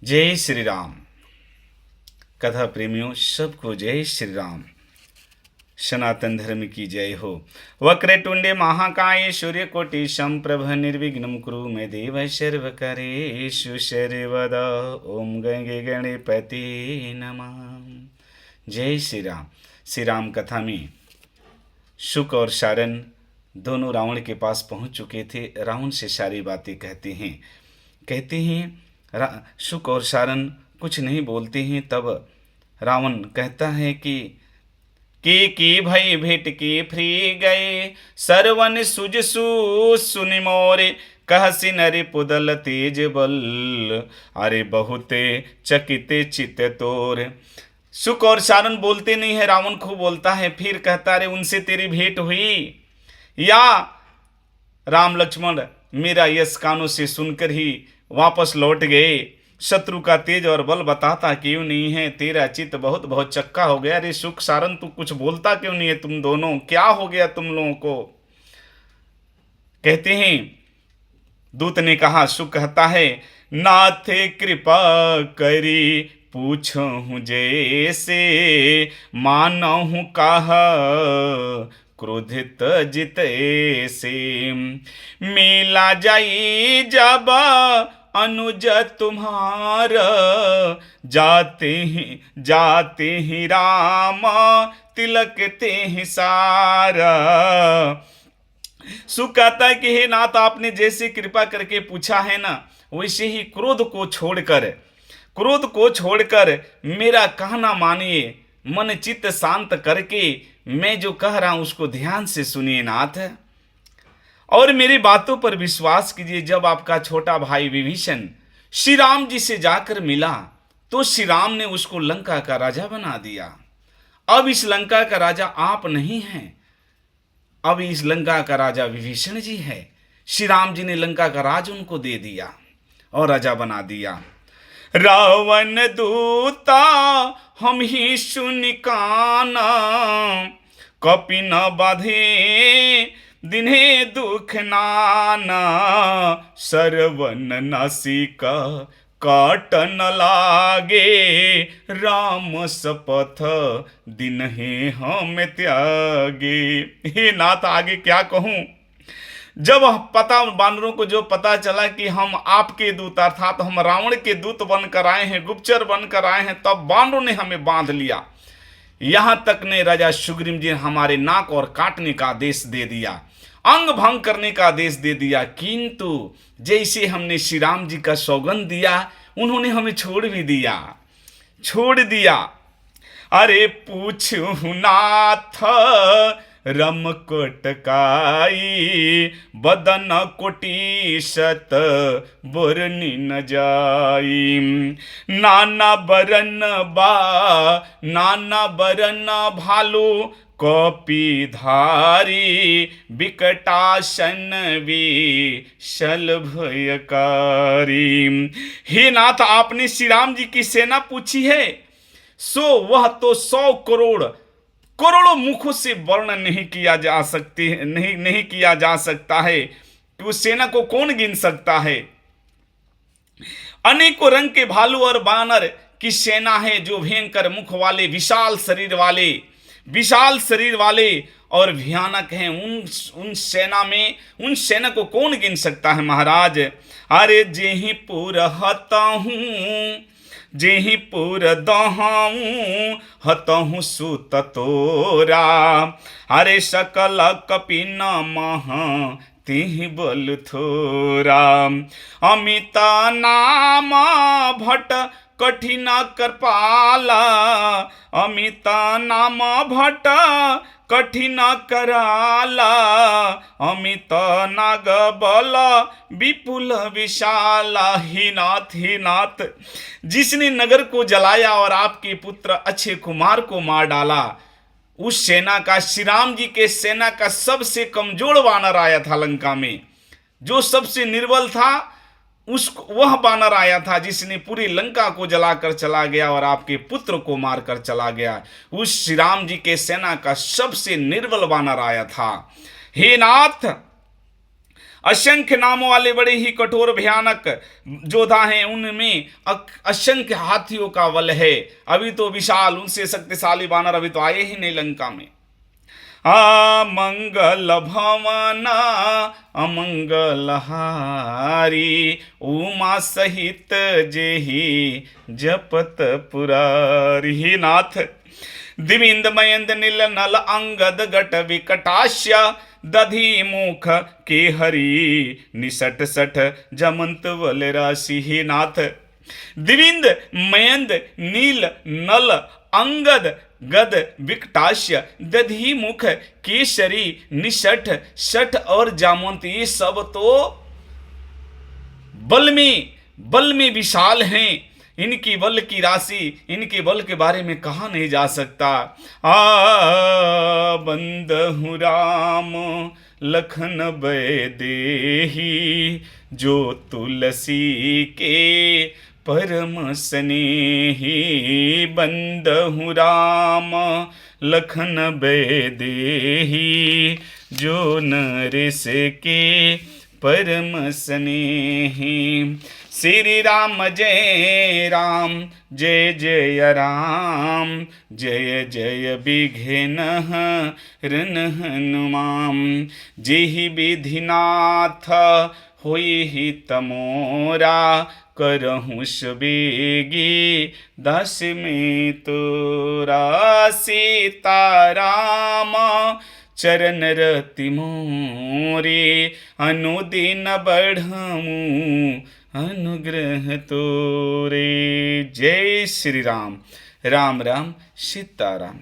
जय श्री राम। कथा प्रेमियों सबको जय श्री राम। सनातन धर्म की जय हो। वक्रतुंडे महाकाय सूर्यकोटि संप्रभ निर्विघ्नं कुरु मे देव सर्वकार्येषु सर्वदा। ओम गंगे गणपति नमः। जय श्री राम। श्री राम कथा में शुक और सारन दोनों रावण के पास पहुंच चुके थे। रावण से सारी बातें कहते हैं शुक और सारन कुछ नहीं बोलते हैं। तब रावण कहता है कि भई भेट के फ्री गए सरवन सुजसु सुनि मोरे कहसी नरे पुदल तेज बल अरे बहुते चकिते चित तोर। शुक और सारन बोलते नहीं है, रावण खूब बोलता है। फिर कहता अरे उनसे तेरी भेंट हुई या राम लक्ष्मण मेरा यश कानों से सुनकर ही वापस लौट गए। शत्रु का तेज और बल बताता क्यों नहीं है, तेरा चित्त बहुत बहुत चक्का हो गया। अरे शुक सारन तू कुछ बोलता क्यों नहीं है, तुम दोनों क्या हो गया तुम लोगों को। कहते हैं दूत ने कहा, शुक कहता है नाथे कृपा करी पूछूं जैसे मानहु कहा क्रोधित जिते से मिला जाई जब अनुज तुम्हारा जाते ही राम तिलकते ही सारा। सुख कहता है कि हे नाथ आपने जैसे कृपा करके पूछा है ना, वैसे ही क्रोध को छोड़कर मेरा कहना मानिए। मन चित्त शांत करके मैं जो कह रहा हूं उसको ध्यान से सुनिए नाथ, और मेरी बातों पर विश्वास कीजिए। जब आपका छोटा भाई विभीषण श्री राम जी से जाकर मिला तो श्री राम ने उसको लंका का राजा बना दिया। अब इस लंका का राजा आप नहीं हैं, अब इस लंका का राजा विभीषण जी है। श्री राम जी ने लंका का राज उनको दे दिया और राजा बना दिया। रावण दूता हम ही सुनि काना कपि न बाधे दिन्हे दुख नाना सरवन नासिका काटन लागे राम सपथ दिन्हे हम त्यागे। हे नाथ आगे क्या कहूं। जब बानरों को जो पता चला कि हम आपके दूत अर्थात हम रावण के दूत बनकर आए हैं, गुप्तचर बनकर आए हैं, तब बानरों ने हमें बांध लिया। यहां तक ने राजा सुग्रीव जी हमारे नाक और काटने का आदेश दे दिया, अंग भंग करने का आदेश दे दिया। किंतु जैसे हमने श्री राम जी का सौगंध दिया उन्होंने हमें छोड़ दिया। अरे पूछू नाथ रम कोटकाई बदन कोटिशत बुरनी न जाई नाना बरन भालू कॉपी धारी विकटासन विशल भयकारी। हे नाथ आपने श्री राम जी की सेना पूछी है, सो वह तो 100 करोड़ों मुखों से वर्णन नहीं किया जा सकता है कि उस सेना को कौन गिन सकता है। अनेकों रंग के भालू और बानर की सेना है जो भयंकर मुख वाले विशाल शरीर वाले और भयानक हैं। उन सेना को कौन गिन सकता है महाराज। अरे जेहि पुर दहाऊं हतहु सुत तोरा अरे सकल कपि न महा तिहि बल थोरा अमित नाम भट कठिन कृपाला अमित नाम भट कठिन कराला अमित नाग बल विपुल विशाला। ही नाथ जिसने नगर को जलाया और आपके पुत्र अक्षय कुमार को मार डाला, उस सेना का श्री राम जी के सेना का सबसे कमजोर वानर आया था लंका में, जो सबसे निर्बल था वह बानर आया था जिसने पूरी लंका को जलाकर चला गया और आपके पुत्र को मारकर चला गया। उस श्री राम जी के सेना का सबसे निर्बल बानर आया था। हे नाथ असंख्य नामों वाले बड़े ही कठोर भयानक योद्धा हैं, उनमें असंख्य हाथियों का बल है। अभी तो विशाल उनसे शक्तिशाली बानर अभी तो आए ही नहीं लंका में। मंगल भवना अमंगल हारी, उमा सहित जेहि जपत पुरारी। नाथ दिविंद मयंद नील नल अंगद गट विकटाश्य, दधि मुख के हरि निसट सठ जमंत बल राशि। हे नाथ दिविंद मयंद नील नल अंगद गद विकटाश्य, दधि मुख केसरी निषठ सठ और जामवंत, ये सब तो बल में विशाल हैं। इनकी बल की राशि, इनके बल के बारे में कहा नहीं जा सकता। बंदहु राम लखन भय देहि, जो तुलसी के परम स्नेही। बंदहु राम लखन भय देहि, जो नरेश के परम स्नेही। श्री राम जय राम, जय जय राम, जय जय विघ्न हरन हनुमान। जेहि विधिनाथ होई ही तमोरा, करहु सुबेगी दास में तोरा। सीताराम चरण रति मोरे, अनुदिन बढ़मु अनुग्रह तोरे। जय श्री राम। राम राम सीताराम।